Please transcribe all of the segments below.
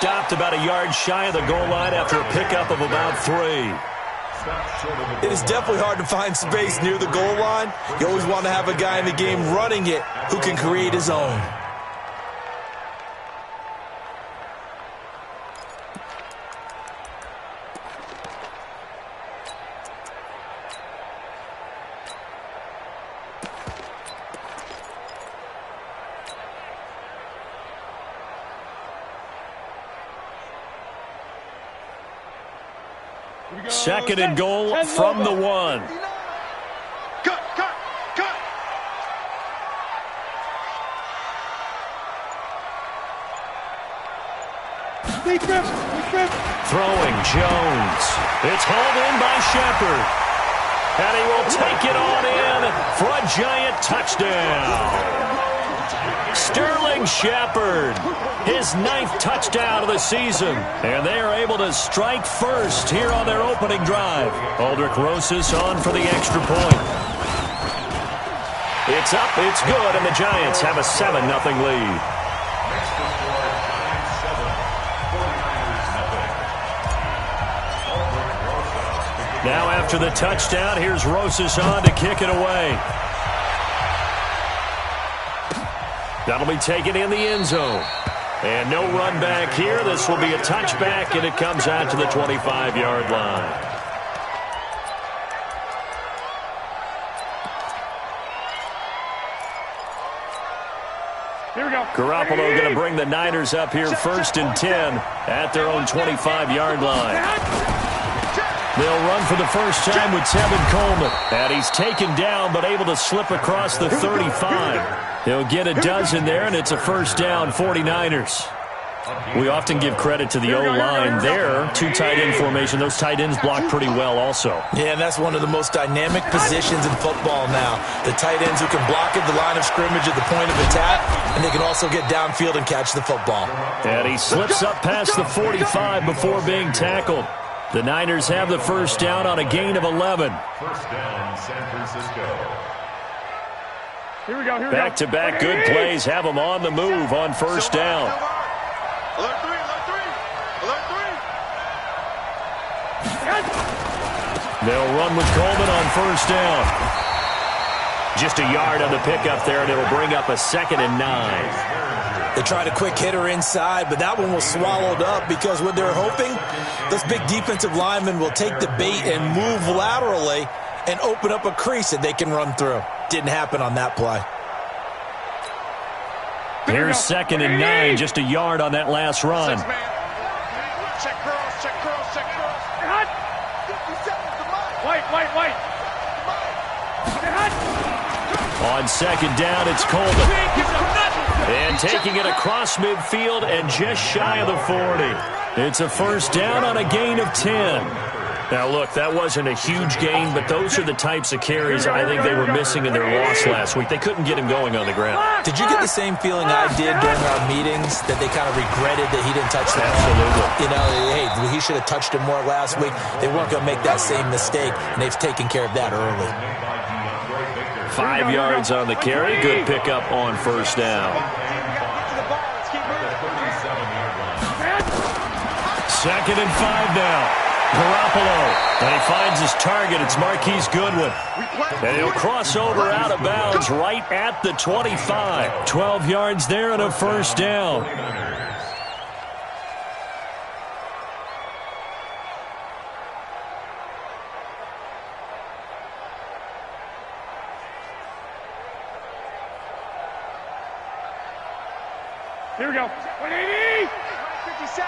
stopped about a yard shy of the goal line after a pickup of about 3. It is definitely hard to find space near the goal line. You always want to have a guy in the game running it who can create his own. Second and goal from the 1. Cut. Throwing Jones. It's hauled in by Shepard. And he will take it on in for a giant touchdown. Sterling Shepard, his 9th touchdown of the season. And they are able to strike first here on their opening drive. Aldrich Rosas on for the extra point. It's up, it's good, and the Giants have a 7-0 lead. Now after the touchdown, here's Rosas on to kick it away. That'll be taken in the end zone. And no run back here. This will be a touchback, and it comes out to the 25-yard line. Here we go. Garoppolo going to bring the Niners up here 1st and 10 at their own 25-yard line. They'll run for the first time with Tevin Coleman. And he's taken down but able to slip across the 35. He'll get a dozen there, and it's a first down, 49ers. We often give credit to the O-line there. 2 tight end formation. Those tight ends block pretty well also. Yeah, and that's one of the most dynamic positions in football now. The tight ends who can block at the line of scrimmage at the point of attack, and they can also get downfield and catch the football. And he slips up past the 45 before being tackled. The Niners have the first down on a gain of 11. First down, San Francisco. Here we go. Back-to-back good plays have them on the move on first down. Alert 3. They'll run with Coleman on first down. Just a yard on the pickup there, and it'll bring up a 2nd and 9. They tried a quick hitter inside, but that one was swallowed up because what they're hoping, those big defensive linemen will take the bait and move laterally and open up a crease that they can run through. Didn't happen on that play. Here's 2nd and 9, just a yard on that last run. Check cross. White. On 2nd down, it's Coleman. And taking it across midfield and just shy of the 40. It's a first down on a gain of 10. Now, look, that wasn't a huge gain, but those are the types of carries I think they were missing in their loss last week. They couldn't get him going on the ground. Did you get the same feeling I did during our meetings, that they kind of regretted that he didn't touch the ball? Absolutely. You know, hey, he should have touched him more last week. They weren't going to make that same mistake, and they've taken care of that early. 5 yards on the carry. Good pickup on first down. 2nd and 5 now. Garoppolo, and he finds his target. It's Marquise Goodwin. And he'll cross over out of bounds right at the 25. 12 yards there and a first down. Here we go. 180. 57.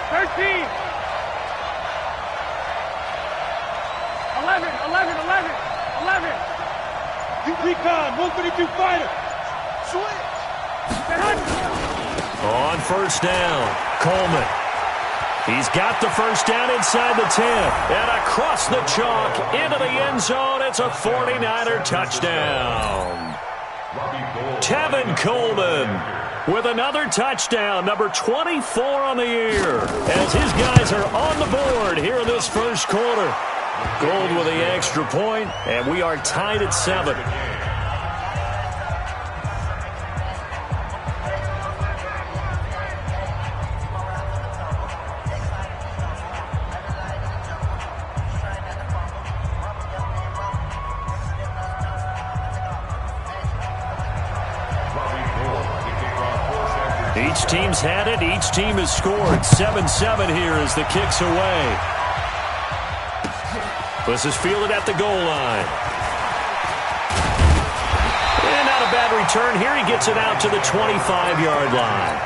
13. 11. 11. Recon. 132 fighter. Switch. On first down, Coleman. He's got the first down inside the 10. And across the chalk into the end zone. It's a 49er touchdown. Tevin Coleman with another touchdown, number 24 on the year, as his guys are on the board here in this first quarter. Gold with the extra point, and we are tied at 7. Each team's had it. Each team has scored. 7-7 here as the kick's away. This is fielded at the goal line. And not a bad return here. He gets it out to the 25-yard line.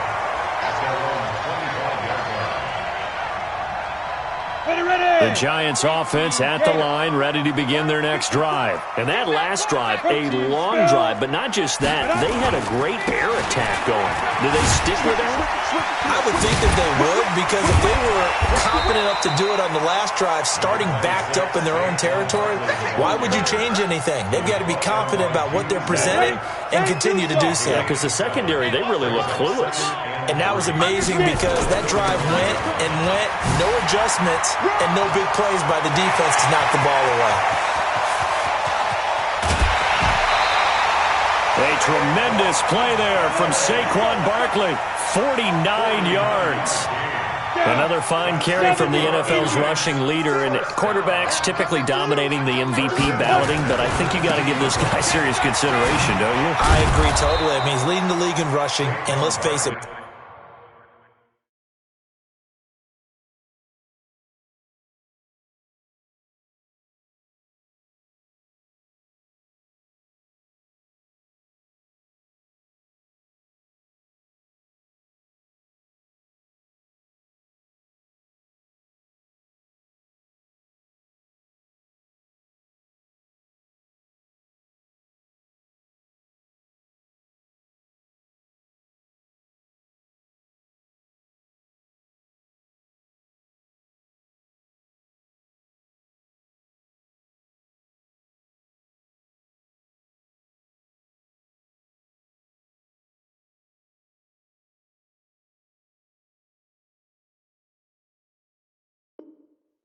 The Giants offense at the line, ready to begin their next drive. And that last drive, a long drive, but not just that. They had a great air attack going. Do they stick with that? I would think that they would, because if they were confident enough to do it on the last drive, starting backed up in their own territory, why would you change anything? They've got to be confident about what they're presenting and continue to do so. Yeah, because the secondary, they really look clueless. And that was amazing because that drive went and went, no adjustments, and no big plays by the defense to knock the ball away. A tremendous play there from Saquon Barkley, 49 yards. Another fine carry from the NFL's rushing leader, and quarterbacks typically dominating the MVP balloting, but I think you got to give this guy serious consideration, don't you? I agree totally. I mean, he's leading the league in rushing, and let's face it,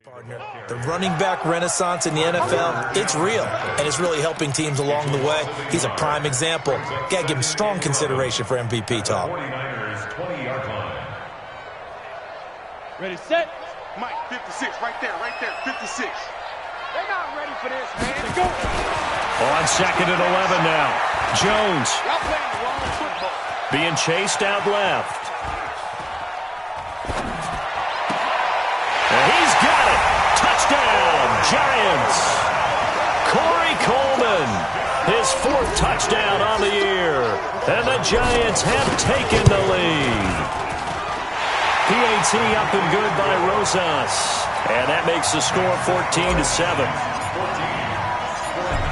partner. The running back renaissance in the NFL, it's real, and it's really helping teams along the way. He's a prime example. Got to give him strong consideration for MVP talk. 49ers 20-yard line. Ready, set. Mike, 56, right there, 56. They're not ready for this, man. Let's go. On second and 11 now. Jones Y'all playing the wrong football. being chased out left. And he's got it. Touchdown, Giants. Corey Coleman, his fourth touchdown on the year. And the Giants have taken the lead. PAT up and good by Rosas. And that makes the score 14-7.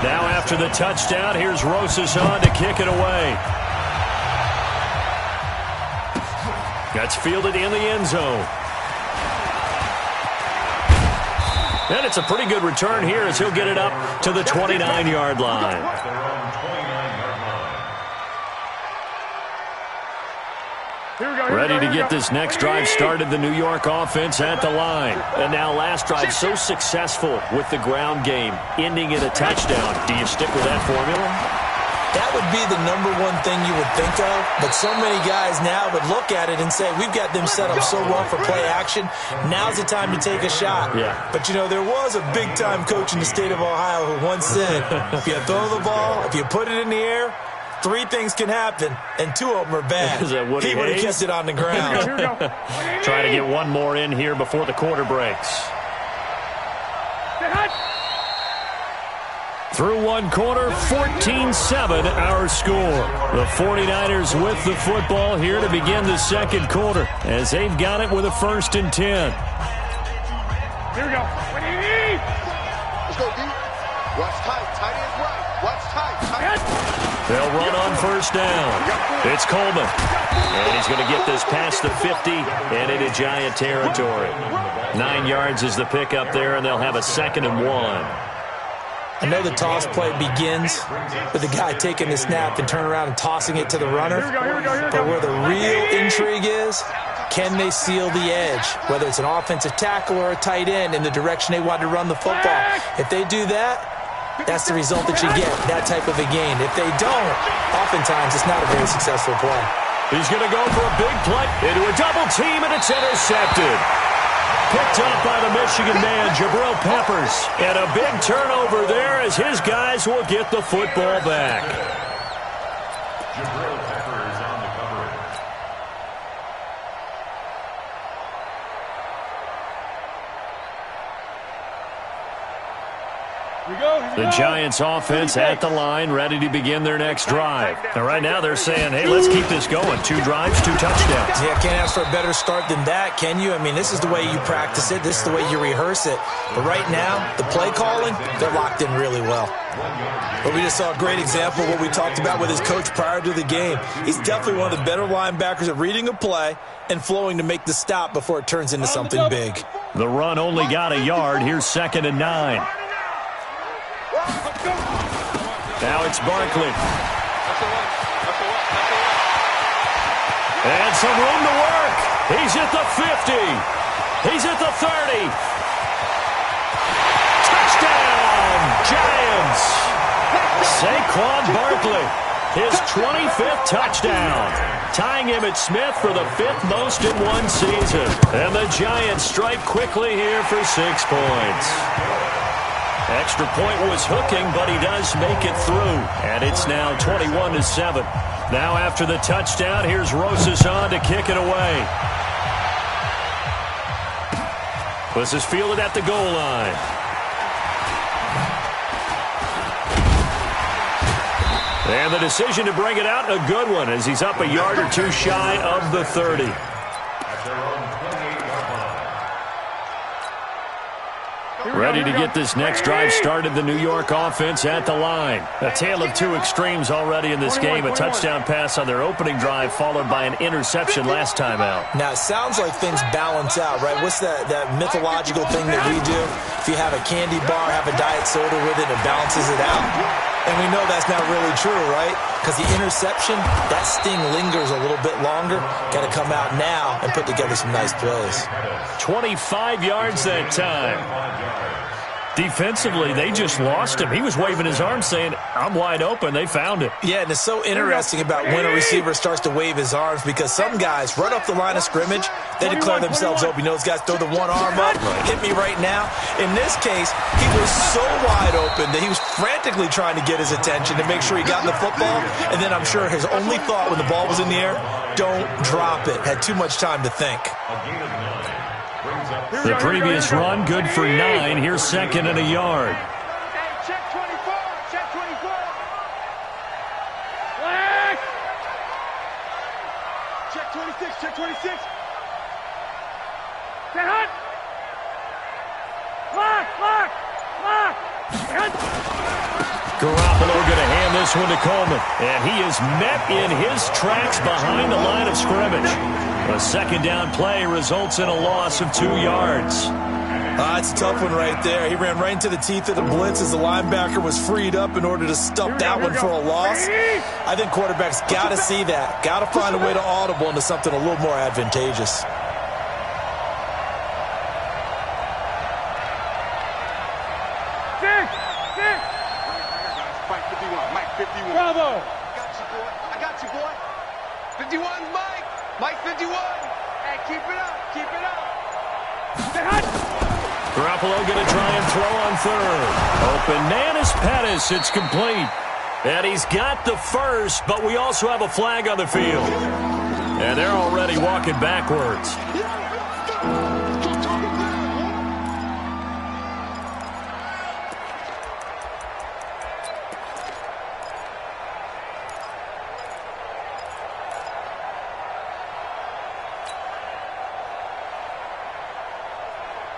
Now after the touchdown, here's Rosas on to kick it away. That's fielded in the end zone. And it's a pretty good return here as he'll get it up to the 29-yard line. Ready to get this next drive started, the New York offense at the line. And now last drive so successful with the ground game, ending in a touchdown. Do you stick with that formula? That would be the number one thing you would think of, but so many guys now would look at it and say, we've got them set up so well for play action, now's the time to take a shot. Yeah. But, you know, there was a big-time coach in the state of Ohio who once said, if you throw the ball, if you put it in the air, three things can happen, and two of them are bad. Is that Woody He would have Hayes? kept it on the ground. Trying to get one more in here before the quarter breaks. Through one quarter, 14-7 our score. The 49ers with the football here to begin the second quarter as they've got it with a 1st and 10. Here we go. Let's go, D. Watch tight. Tight ends right. Watch tight. Tight. They'll run on 1st down. It's Coleman. And he's going to get this past the 50 and into Giant territory. 9 yards is the pickup there, and they'll have a 2nd and 1. I know the toss play begins with the guy taking the snap and turn around and tossing it to the runner. But where the real intrigue is, can they seal the edge, whether it's an offensive tackle or a tight end, in the direction they want to run the football? If they do that, that's the result that you get, that type of a gain. If they don't, oftentimes it's not a very successful play. He's going to go for a big play into a double team, and it's intercepted. Picked up by the Michigan man, Jabril Peppers. And a big turnover there as his guys will get the football back. Jabril Peppers on the coverage. The Giants offense at the line, ready to begin their next drive. And right now they're saying, hey, let's keep this going. 2 drives, 2 touchdowns. Yeah, can't ask for a better start than that, can you? I mean, this is the way you practice it. This is the way you rehearse it. But right now, the play calling, they're locked in really well. But we just saw a great example of what we talked about with his coach prior to the game. He's definitely one of the better linebackers at reading a play and flowing to make the stop before it turns into something big. The run only got a yard. Here's 2nd and 9. Now it's Barkley. And some room to work. He's at the 50. He's at the 30. Touchdown, Giants. Saquon Barkley, his 25th touchdown, tying Emmitt Smith for the 5th most in one season. And the Giants strike quickly here for 6 points. Extra point was hooking, but he does make it through. And it's now 21-7. Now after the touchdown, here's Rosas on to kick it away. This is fielded at the goal line. And the decision to bring it out, a good one, as he's up a yard or 2 shy of the 30. Ready to get this next drive started, the New York offense at the line. A tale of 2 extremes already in this game. A touchdown pass on their opening drive, followed by an interception last time out. Now, it sounds like things balance out, right? What's that mythological thing that we do? If you have a candy bar, have a diet soda with it, it balances it out. And we know that's not really true, right? Because the interception, that sting lingers a little bit longer. Got to come out now and put together some nice plays. 25 yards that time. Defensively, they just lost him. He was waving his arms saying, I'm wide open. They found it. Yeah, and it's so interesting about when a receiver starts to wave his arms, because some guys, right off the line of scrimmage, they declare themselves open. You know, those guys throw the one arm up, hit me right now. In this case, he was so wide open that he was frantically trying to get his attention to make sure he got in the football. And then I'm sure his only thought when the ball was in the air, don't drop it. Had too much time to think. The previous run, good for 9. Here's 2nd and a yard. Hey, check 24. Check 24. Flag. Check 26. Check 26. Get hot. Flag. Flag. Flag. Garoppolo going to hand this one to Coleman. And he is met in his tracks behind the line of scrimmage. A 2nd down play results in a loss of 2 yards. It's a tough one right there. He ran right into the teeth of the blitz as the linebacker was freed up in order to stop that one for a loss. I think quarterbacks got to see that. Got to find a way to audible into something a little more advantageous. Mike 51. Mike 51. Bravo. I got you, boy. 51's Mike. Mike 51. Hey, keep it up. Keep it up. Garoppolo going to try and throw on 3rd. Open Manus Pettis. It's complete. And he's got the first, but we also have a flag on the field. And they're already walking backwards.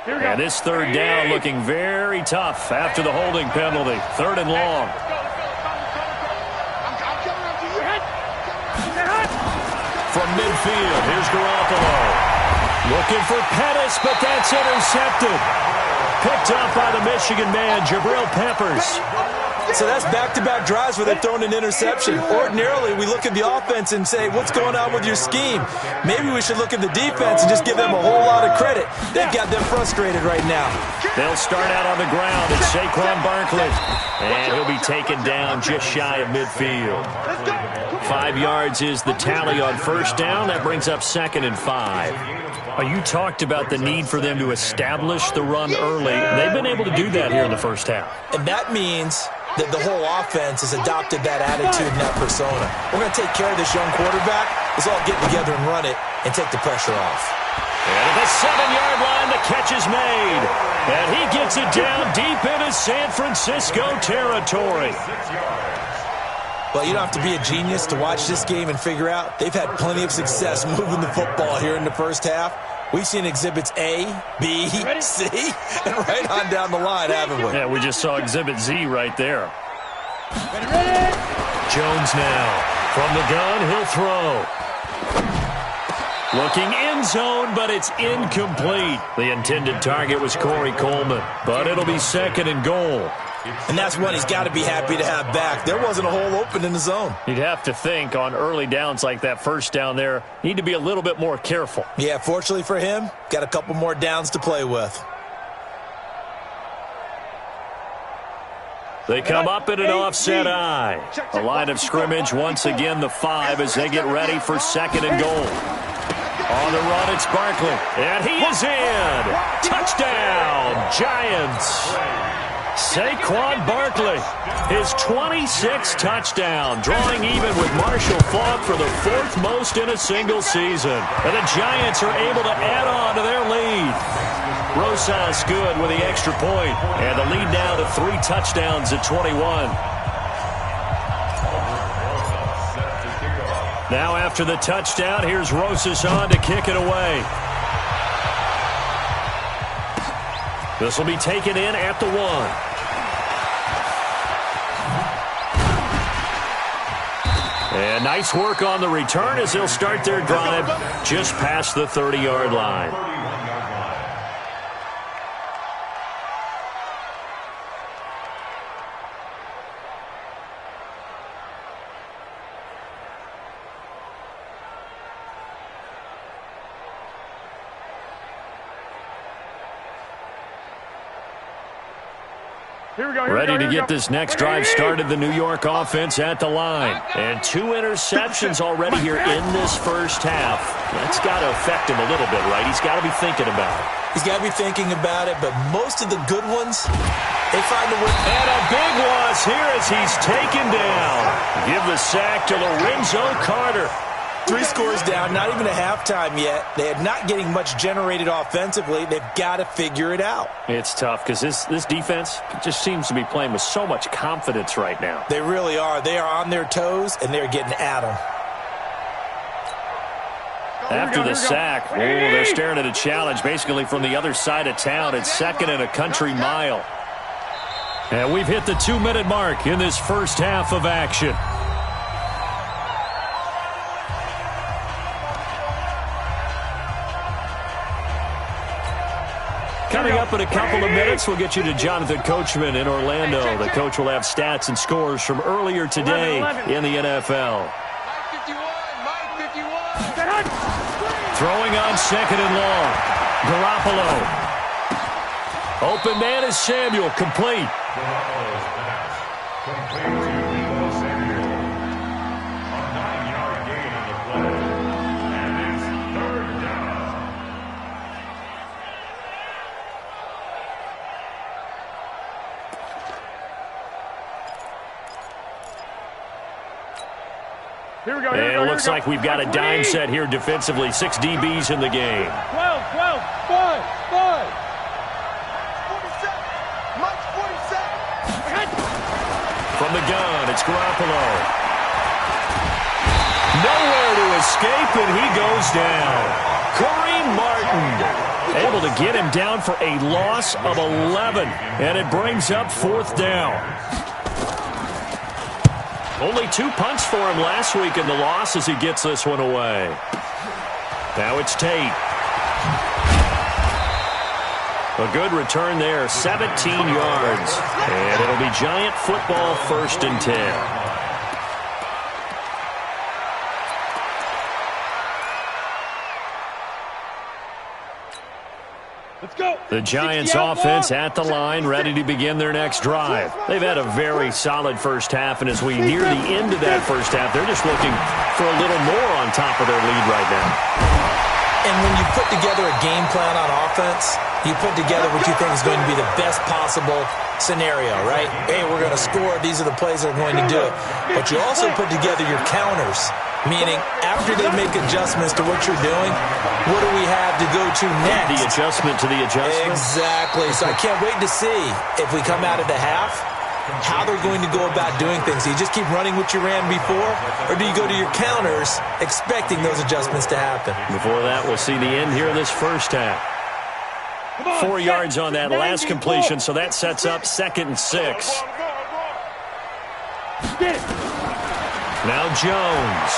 And this 3rd down looking very tough after the holding penalty. 3rd and long. From midfield, here's Garoppolo. Looking for Pettis, but that's intercepted. Picked up by the Michigan man, Jabril Peppers. So that's back-to-back drives where they're throwing an interception. Ordinarily, we look at the offense and say, what's going on with your scheme? Maybe we should look at the defense and just give them a whole lot of credit. They've got them frustrated right now. They'll start out on the ground. It's Saquon Barkley. And he'll be taken down just shy of midfield. 5 yards is the tally on 1st down. That brings up 2nd and 5. You talked about the need for them to establish the run early. They've been able to do that here in the first half. And that means that the whole offense has adopted that attitude and that persona. We're going to take care of this young quarterback. Let's all get together and run it and take the pressure off. And at the 7-yard line, the catch is made. And he gets it down deep into San Francisco territory. Well, you don't have to be a genius to watch this game and figure out they've had plenty of success moving the football here in the first half. We've seen exhibits A, B, C, and right on down the line, haven't we? Yeah, we just saw exhibit Z right there. Ready. Jones now. From the gun, he'll throw. Looking end zone, but it's incomplete. The intended target was Corey Coleman, but it'll be 2nd and goal. And that's one he's got to be happy to have back. There wasn't a hole open in the zone. You'd have to think on early downs like that first down there, need to be a little bit more careful. Yeah, fortunately for him, got a couple more downs to play with. They come up in an offset eye. A line of scrimmage once again, the 5 as they get ready for 2nd and goal. On the run, it's Barkley. And he is in. Touchdown, Giants. Saquon Barkley, his 26th touchdown, drawing even with Marshall Faulk for the 4th most in a single season. And the Giants are able to add on to their lead. Rosas good with the extra point, and the lead now to 3 touchdowns at 21. Now after the touchdown, here's Rosas on to kick it away. This will be taken in at the 1. And nice work on the return as they'll start their drive just past the 30-yard line. Ready to get this next drive started, the New York offense at the line. And 2 interceptions already here in this first half. That's got to affect him a little bit, right? He's got to be thinking about it. He's got to be thinking about it, but most of the good ones, they find a way. And a big loss here as he's taken down. Give the sack to Lorenzo Carter. 3 scores down, not even a halftime yet. They are not getting much generated offensively. They've got to figure it out. It's tough because this defense just seems to be playing with so much confidence right now. They really are. They are on their toes, and they're getting at them. After the sack, they're staring at a challenge basically from the other side of town. It's 2nd and a country mile. And we've hit the 2-minute mark in this first half of action. Coming up in a couple of minutes, we'll get you to Jonathan Coachman in Orlando. The coach will have stats and scores from earlier today in the NFL. Mike 51. Throwing on 2nd and long. Garoppolo. Open man is Samuel, complete. Garoppolo's pass, complete to Samuel. A 9-yard gain on the play. And it's 3rd down. And it looks like we've got a dime set here defensively. 6 DBs in the game. 12, 5. Mike 47. From the gun, it's Garoppolo. Nowhere to escape, and he goes down. Kareem Martin able to get him down for a loss of 11, and it brings up 4th down. Only 2 punts for him last week in the loss as he gets this one away. Now it's Tate. A good return there, 17 yards. And it'll be Giant football, 1st and 10. The Giants offense at the line, ready to begin their next drive. They've had a very solid first half, and as we near the end of that first half, they're just looking for a little more on top of their lead right now. And when you put together a game plan on offense, you put together what you think is going to be the best possible scenario, right? Hey, we're going to score. These are the plays that are going to do it. But you also put together your counters Meaning, after they make adjustments to what you're doing, what do we have to go to next? The adjustment to the adjustment. Exactly. So I can't wait to see if we come out of the half, how they're going to go about doing things. Do you just keep running what you ran before, or do you go to your counters expecting those adjustments to happen? Before that, we'll see the end here of this first half. 4 yards on that last completion, so that sets up 2nd and 6. Now Jones.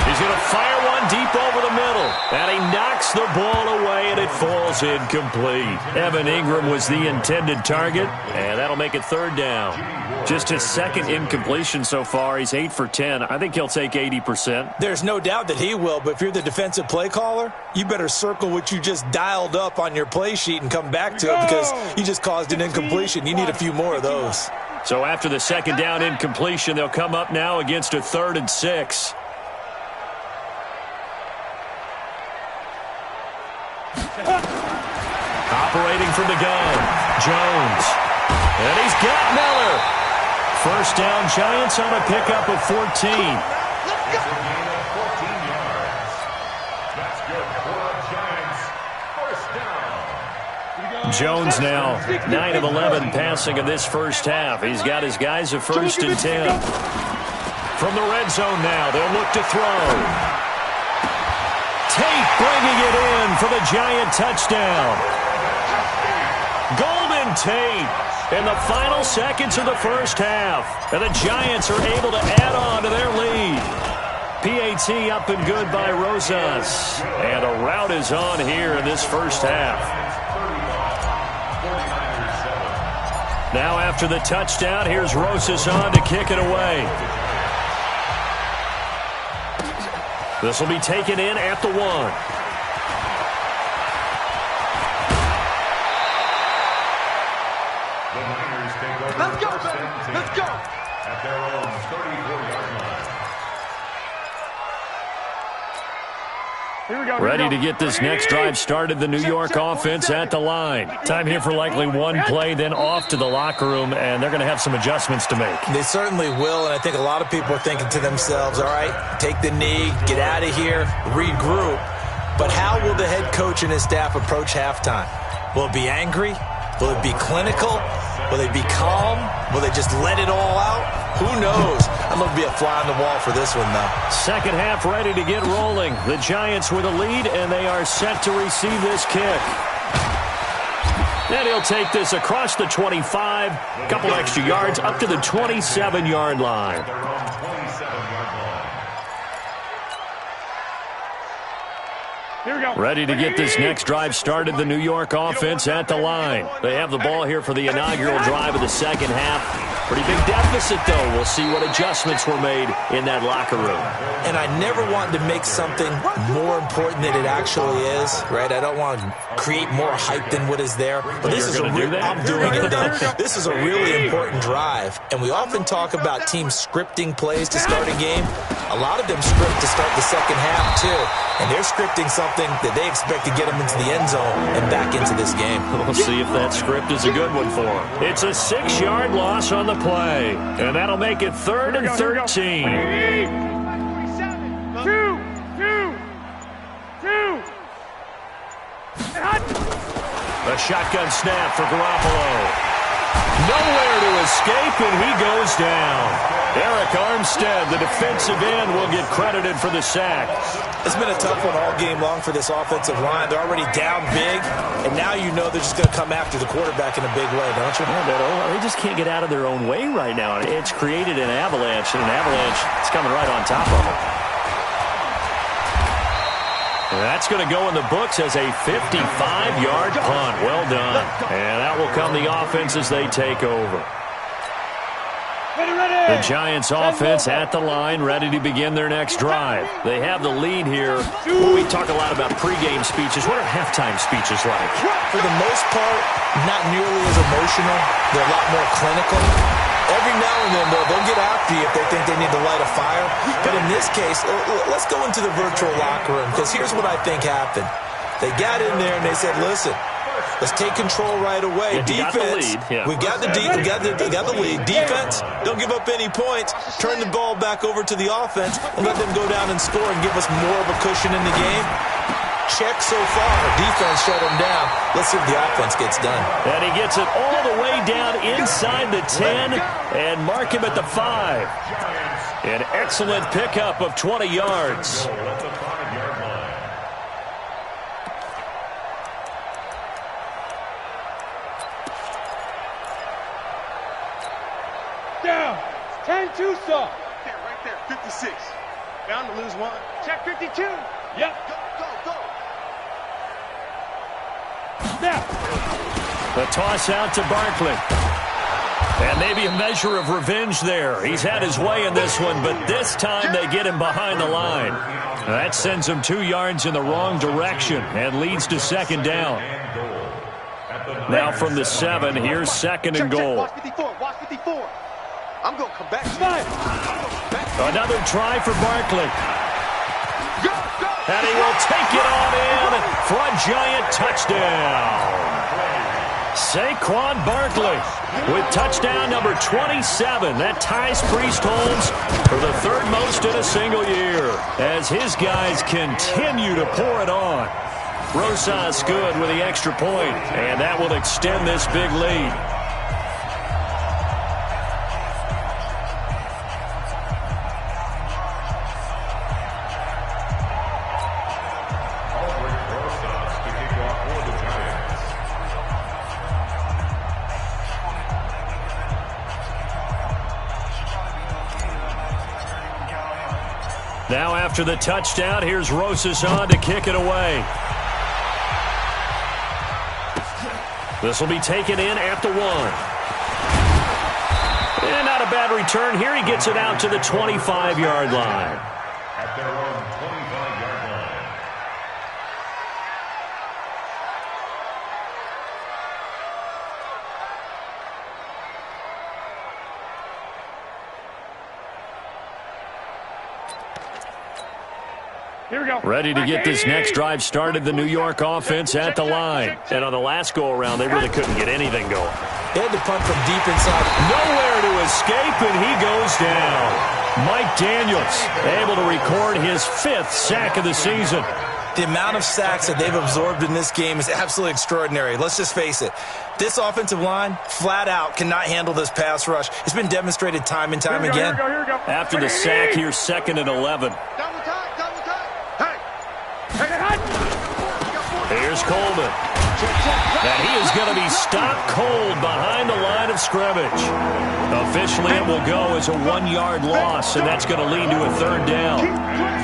He's going to fire one deep over the middle. And he knocks the ball away, and it falls incomplete. Evan Ingram was the intended target, and that'll make it 3rd down. Just his 2nd incompletion so far. He's 8 for 10. I think he'll take 80%. There's no doubt that he will, but if you're the defensive play caller, you better circle what you just dialed up on your play sheet and come back to it because you just caused an incompletion. You need a few more of those. So after the 2nd down incompletion, they'll come up now against a 3rd and 6. Operating from the gun, Jones. And he's got Miller. 1st down, Giants on a pickup of 14. That's a gain of 14 yards. That's good for the Giants. 1st down. Jones now 9 of 11 passing in this first half. He's got his guys at 1st and 10. From the red zone now, they'll look to throw. Tate bringing it in for the Giant touchdown. Golden Tate in the final seconds of the first half. And the Giants are able to add on to their lead. PAT up and good by Rosas. And a rout is on here in this first half. Now after the touchdown, here's Rosas on to kick it away. This will be taken in at the 1. Let's go, baby. Let's go. At their own 34-yard line. Here we go. Ready to get this next drive started, the New York offense at the line. Time here for likely one play, then off to the locker room, and they're going to have some adjustments to make. They certainly will, and I think a lot of people are thinking to themselves, all right, take the knee, get out of here, regroup. But how will the head coach and his staff approach halftime? Will it be angry? Will it be clinical? Will they be calm? Will they just let it all out? Who knows? I'd love to be a fly on the wall for this one, though. 2nd half ready to get rolling. The Giants with a lead, and they are set to receive this kick. And he'll take this across the 25, a couple extra yards, up to the 27-yard line. Their own 27-yard line. Here we go. Ready to get this next drive started, the New York offense at the line. They have the ball here for the inaugural drive of the 2nd half. Pretty big deficit, though. We'll see what adjustments were made in that locker room. And I never want to make something more important than it actually is, right? I don't want to create more hype than what is there. But this is You're gonna do that? I'm doing it. This is a really important drive. And we often talk about teams scripting plays to start a game. A lot of them script to start the 2nd half, too. And they're scripting something that they expect to get them into the end zone and back into this game. We'll see if that script is a good one for them. It's a 6-yard loss on the play, and that'll make it 3rd and 13. 2. A shotgun snap for Garoppolo. Nowhere to escape, and he goes down. Eric Armstead, the defensive end, will get credited for the sack. It's been a tough one all game long for this offensive line. They're already down big, and now you know they're just going to come after the quarterback in a big way, don't you? Yeah, they just can't get out of their own way right now. It's created an avalanche, and an avalanche is coming right on top of them. And that's going to go in the books as a 55-yard punt. Well done. And that will come the offense as they take over. The Giants offense at the line, ready to begin their next drive. They have the lead here. Well, we talk a lot about pregame speeches. What are halftime speeches like? For the most part, not nearly as emotional. They're a lot more clinical. Every now and then, though, they'll get after you if they think they need to light a fire. But in this case, let's go into the virtual locker room, because here's what I think happened. They got in there and they said, listen, Let's take control right away. Yeah, Defense, we got the lead. Defense, don't give up any points. Turn the ball back over to the offense and let them go down and score and give us more of a cushion in the game. Check so far. Defense shut him down. Let's see if the offense gets done. And he gets it all the way down inside the 10 and mark him at the 5. An excellent pickup of 20 yards. Down. 10-2 stop. Right there. 56. Bound to lose one. Check 52. Yep. Go. Now. The toss out to Barkley. And maybe a measure of revenge there. He's had his way in this one, but this time they get him behind the line. That sends him 2 yards in the wrong direction and leads to second down. Now from the 7, here's second and goal. Watch 54. I'm going to come back. Another try for Barkley. And he will take it on in for a giant touchdown. Saquon Barkley with touchdown number 27. That ties Priest Holmes for the third most in a single year as his guys continue to pour it on. Rosas good with the extra point, and that will extend this big lead. Now after the touchdown, here's Rosas on to kick it away. This will be taken in at the 1. And not a bad return here. He gets it out to the 25-yard line. At their own 25-yard line. Here we go. Ready to get this next drive started, the New York offense at the line. And on the last go-around, they really couldn't get anything going. They had to punt from deep inside. Nowhere to escape, and he goes down. Mike Daniels able to record his 5th sack of the season. The amount of sacks that they've absorbed in this game is absolutely extraordinary. Let's just face it. This offensive line, flat out, cannot handle this pass rush. It's been demonstrated time and time again. Here we go. After the sack, here's second and 11. Double time. Here's Coleman. And he is going to be stopped cold behind the line of scrimmage. Officially, it will go as a 1-yard loss, and that's going to lead to a third down.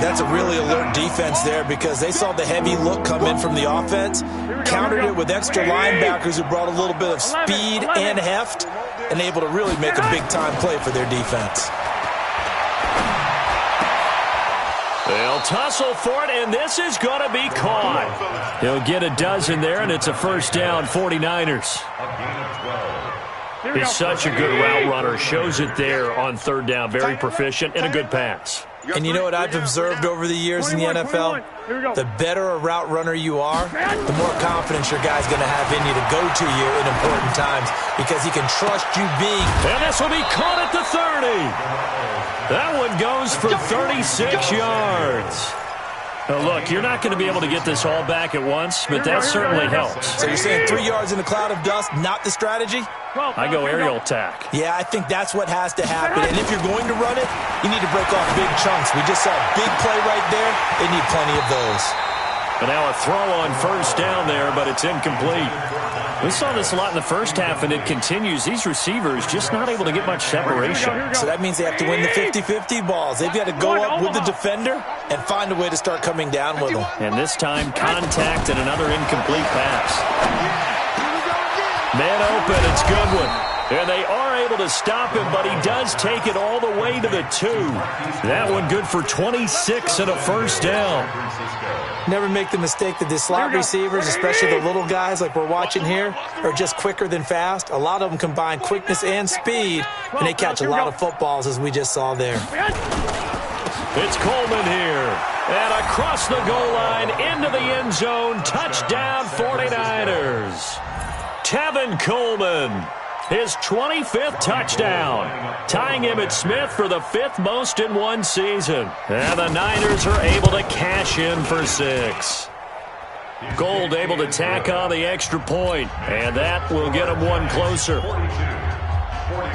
That's a really alert defense there because they saw the heavy look come in from the offense, countered it with extra linebackers who brought a little bit of speed and heft, and able to really make a big-time play for their defense. They'll tussle for it, and this is going to be caught. He'll get a dozen there, and it's a first down, 49ers. He's such a good route runner. Shows it there on third down. Very proficient and a good pass. And you know what I've observed over the years in the NFL? The better a route runner you are, the more confidence your guy's going to have in you to go to you in important times because he can trust you being. And this will be caught at the 30. That one goes for 36 yards. Now look, you're not going to be able to get this all back at once, but that certainly helps. So you're saying 3 yards in a cloud of dust, not the strategy? I go aerial attack. Yeah, I think that's what has to happen. And if you're going to run it, you need to break off big chunks. We just saw a big play right there. They need plenty of those. And now a throw on first down there, but it's incomplete. We saw this a lot in the first half, and it continues. These receivers just not able to get much separation. So that means they have to win the 50-50 balls. They've got to go up with the defender and find a way to start coming down with them. And this time, contact and another incomplete pass. Man open, it's Goodwin. And they are able to stop him, but he does take it all the way to the 2. That one good for 26 and a first down. Never make the mistake that the slot receivers, especially the little guys like we're watching here, are just quicker than fast. A lot of them combine quickness and speed, and they catch a lot of footballs, as we just saw there. It's Coleman here. And across the goal line into the end zone. Touchdown 49ers. Tevin Coleman. His 25th touchdown, tying him at Smith for the 5th most in one season. And the Niners are able to cash in for 6. Gold able to tack on the extra point, and that will get him one closer.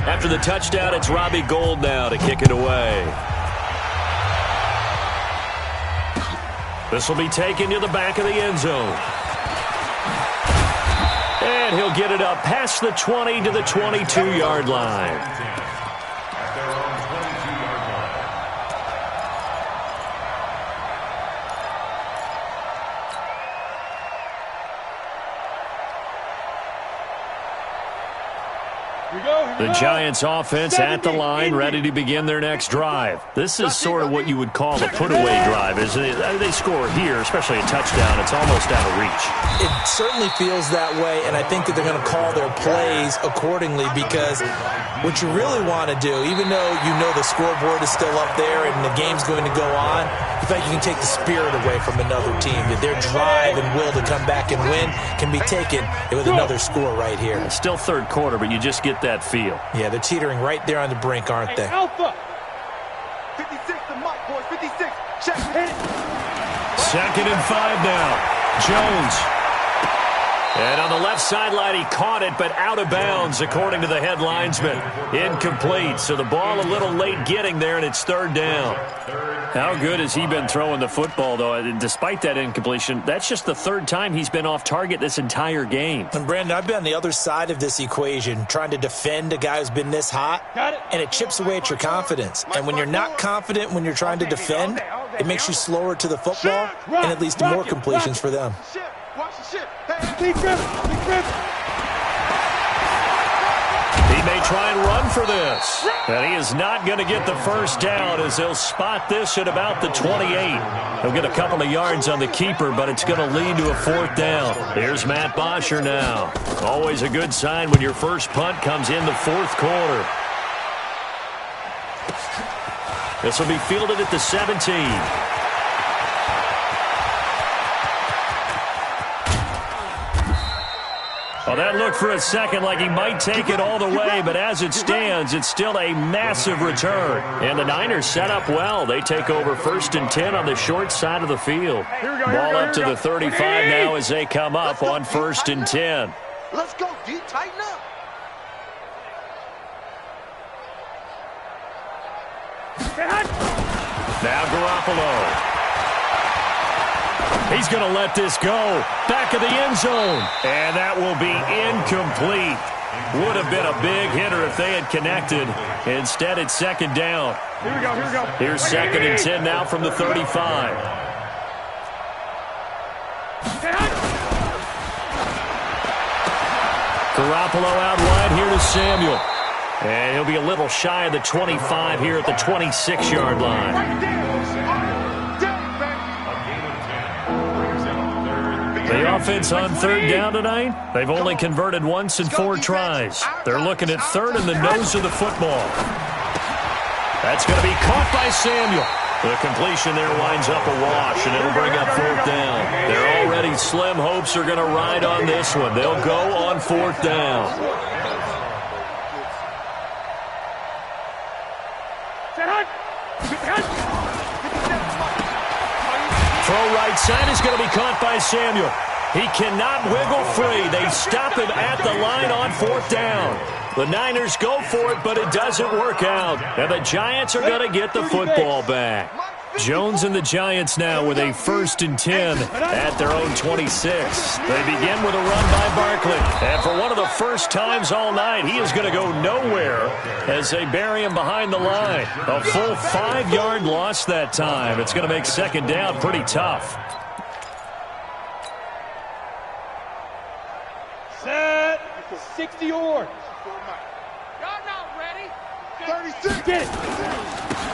After the touchdown, it's Robbie Gould now to kick it away. This will be taken to the back of the end zone. And he'll get it up past the 20 to the 22-yard line. The Giants offense at the line, ready to begin their next drive. This is sort of what you would call a put-away drive, isn't it? They score here, especially a touchdown. It's almost out of reach. It certainly feels that way, and I think that they're going to call their plays accordingly because what you really want to do, even though you know the scoreboard is still up there and the game's going to go on, I think you can take the spirit away from another team. That their drive and will to come back and win can be taken with another score right here. It's still third quarter, but you just get that feel. Yeah, they're teetering right there on the brink, aren't they? Alpha. 56 to Mike, boys. 56. Check. Hit it. 2nd and 5 now. Jones. And on the left sideline, he caught it, but out of bounds, according to the head linesman. Incomplete, so the ball a little late getting there, and it's 3rd down. How good has he been throwing the football, though? And despite that incompletion, that's just the 3rd time he's been off target this entire game. And, Brandon, I've been on the other side of this equation, trying to defend a guy who's been this hot, and it chips away at your confidence. And when you're not confident when you're trying to defend, it makes you slower to the football, and it leads to more completions for them. Watch the ship. Hey, He may try and run for this. And he is not going to get the first down as he'll spot this at about the 28. He'll get a couple of yards on the keeper, but it's going to lead to a 4th down. Here's Matt Bosher now. Always a good sign when your first punt comes in the 4th quarter. This will be fielded at the 17. Well, that looked for a second like he might take it all the way, but as it stands, it's still a massive return. And the Niners set up well. They take over 1st and 10 on the short side of the field. Ball up to the 35 now as they come up on 1st and 10. Let's go, D. Tighten up. Now Garoppolo. He's going to let this go. Back of the end zone. And that will be incomplete. Would have been a big hitter if they had connected. Instead, it's 2nd down. Here we go. Here's 2nd and 10 now from the 35. Garoppolo out wide here to Samuel. And he'll be a little shy of the 25 here at the 26-yard line. The offense on 3rd down tonight, they've only converted once in 4 tries. They're looking at 3rd in the nose of the football. That's going to be caught by Samuel. The completion there winds up a wash, and it'll bring up 4th down. They're already slim hopes are going to ride on this one. They'll go on 4th down. Throw right side is going to be caught by Samuel. He cannot wiggle free. They stop him at the line on 4th down. The Niners go for it, but it doesn't work out. And the Giants are going to get the football back. Jones and the Giants now with a 1st and 10 at their own 26. They begin with a run by Barkley. And for one of the first times all night, he is going to go nowhere as they bury him behind the line. A full 5-yard loss that time. It's going to make 2nd down pretty tough. Set. 60 yards. Y'all not ready. 36. Get it.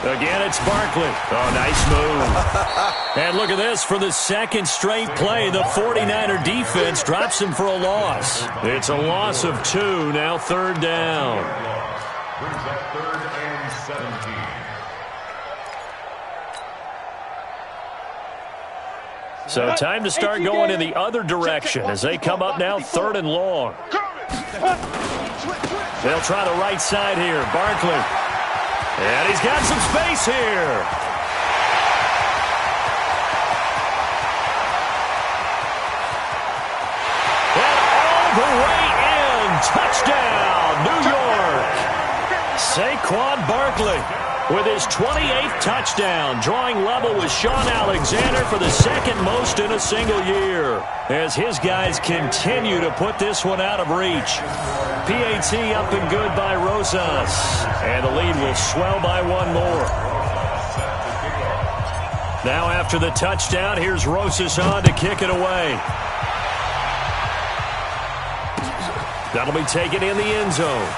Again, it's Barkley. Oh, nice move. And look at this. For the 2nd straight play, the 49er defense drops him for a loss. It's a loss of 2. Now 3rd down. Brings up 3rd and 17. So time to start going in the other direction as they come up now 3rd and long. They'll try the right side here. Barkley. And he's got some space here. And all the way in. Touchdown, New York. Saquon Barkley with his 28th touchdown, drawing level with Sean Alexander for the 2nd most in a single year, as his guys continue to put this one out of reach. PAT up and good by Rosas, and the lead will swell by 1 more. Now after the touchdown, here's Rosas on to kick it away. That'll be taken in the end zone.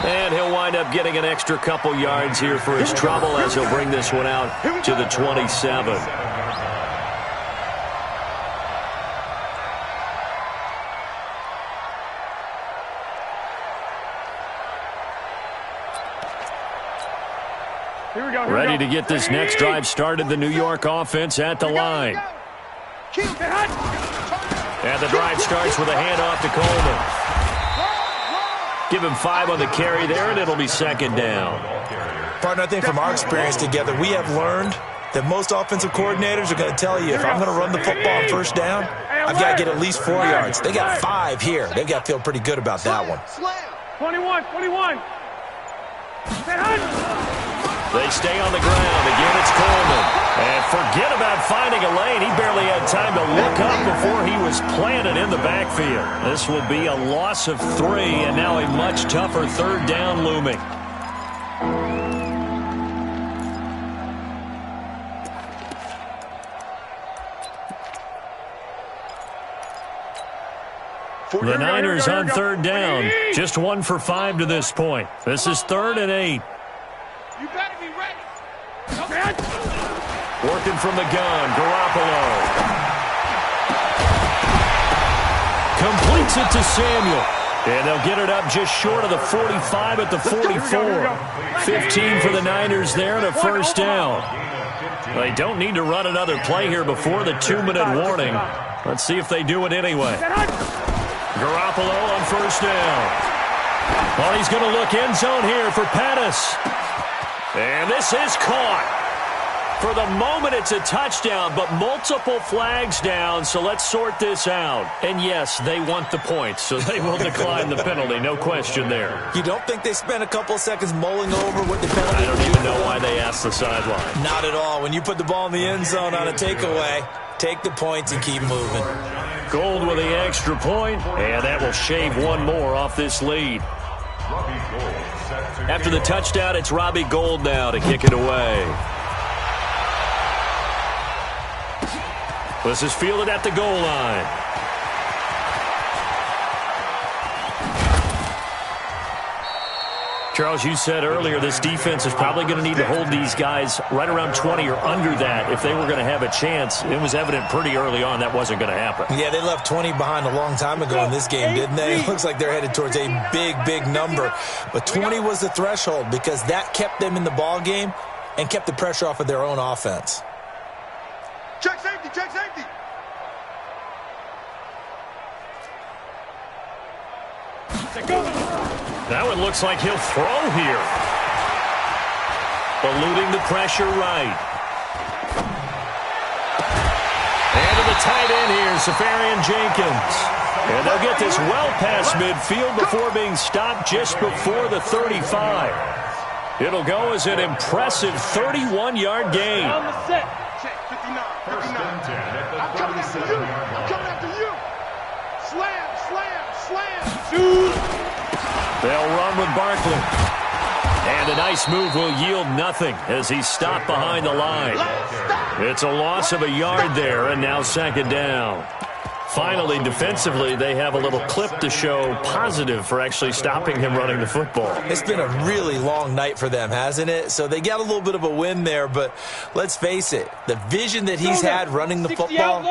And he'll wind up getting an extra couple yards here for his trouble as he'll bring this one out to the 27. Ready to get this next drive started, the New York offense at the line. And the drive starts with a handoff to Coleman. Give him 5 on the carry there, and it'll be 2nd down. Partner, I think from our experience together, we have learned that most offensive coordinators are going to tell you, if I'm going to run the football on 1st down, I've got to get at least 4 yards. They got 5 here. They've got to feel pretty good about that one. 21. They stay on the ground. Again, it's Coleman. And forget about finding a lane. He barely had time to look up before he was planted in the backfield. This will be a loss of 3, and now a much tougher 3rd down looming. The Niners on 3rd down. Just 1 for 5 to this point. This is 3rd and 8. You better be ready. Working from the gun, Garoppolo. Completes it to Samuel. And they'll get it up just short of the 45 at the 44. 15 for the Niners there and a 1st down. They don't need to run another play here before the 2-minute warning. Let's see if they do it anyway. Garoppolo on 1st down. Well, he's going to look end zone here for Pettis. And this is caught. For the moment, it's a touchdown, but multiple flags down, so let's sort this out. And yes, they want the points, so they will decline the penalty, no question there. You don't think they spent a couple of seconds mulling over what the penalty? I don't even know why they asked the sideline. Not at all. When you put the ball in the end zone on a takeaway, take the points and keep moving. Gold with the extra point, and that will shave 1 more off this lead. After the touchdown, it's Robbie Gould now to kick it away. This is fielded at the goal line. Charles, you said earlier this defense is probably going to need to hold these guys right around 20 or under that if they were going to have a chance. It was evident pretty early on that wasn't going to happen. Yeah, they left 20 behind a long time ago in this game, didn't they? It looks like they're headed towards a big number. But 20 was the threshold because that kept them in the ball game and kept the pressure off of their own offense. Check safety, check safety. That one looks like he'll throw here. Eluding the pressure right. And to the tight end here, Safarian Jenkins. And they'll get this well past midfield before being stopped just before the 35. It'll go as an impressive 31-yard gain. On the set. Check 59, 59. I'm coming after you. I'm coming after you. Slam, slam, slam. Shoot. They'll run with Barkley. And a nice move will yield nothing as he's stopped behind the line. It's a loss of a yard there, and now 2nd down. Finally, defensively, they have a little clip to show positive for actually stopping him running the football. It's been a really long night for them, hasn't it? So they got a little bit of a win there, but let's face it, the vision that he's had running the football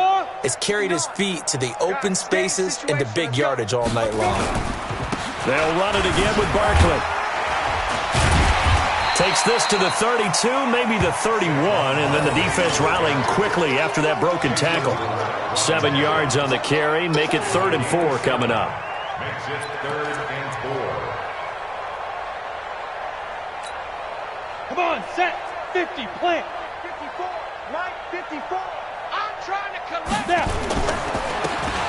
has carried his feet to the open spaces and to big yardage all night long. They'll run it again with Barkley. Takes this to the 32, maybe the 31, and then the defense rallying quickly after that broken tackle. 7 yards on the carry. Make it 3rd and 4 coming up. Makes it 3rd and 4. Come on, set. 50, plant. 54, right, 54. I'm trying to collect. Now.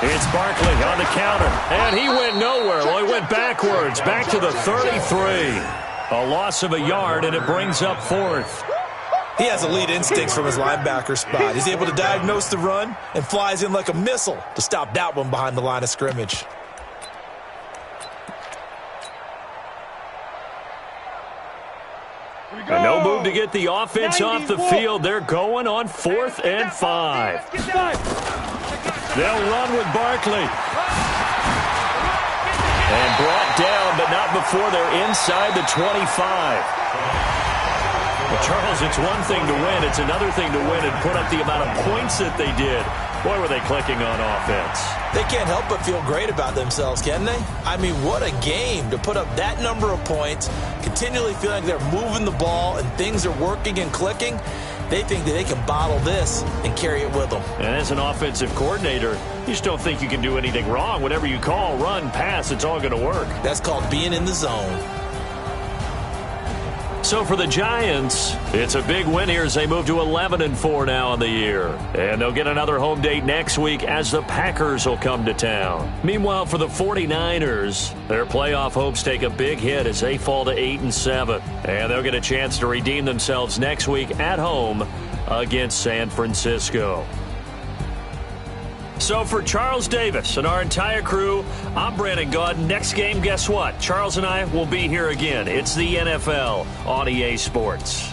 It's Barkley on the counter, and he went nowhere. Well, he went backwards, back to the 33. A loss of a yard, and it brings up 4th. He has elite instincts from his linebacker spot. He's able to diagnose the run and flies in like a missile to stop that one behind the line of scrimmage. And no move to get the offense off the field. They're going on 4th and 5. They'll run with Barkley. And brought down, but not before they're inside the 25. Well, Charles, it's one thing to win. It's another thing to win and put up the amount of points that they did. Boy, were they clicking on offense. They can't help but feel great about themselves, can they? I mean, what a game to put up that number of points, continually feeling they're moving the ball and things are working and clicking. They think that they can bottle this and carry it with them. And as an offensive coordinator, you just don't think you can do anything wrong. Whatever you call, run, pass, it's all going to work. That's called being in the zone. So for the Giants, it's a big win here as they move to 11-4 now on the year. And they'll get another home date next week as the Packers will come to town. Meanwhile, for the 49ers, their playoff hopes take a big hit as they fall to 8-7. And they'll get a chance to redeem themselves next week at home against San Francisco. So for Charles Davis and our entire crew, I'm Brandon Gaud. Next game, guess what? Charles and I will be here again. It's the NFL on EA Sports.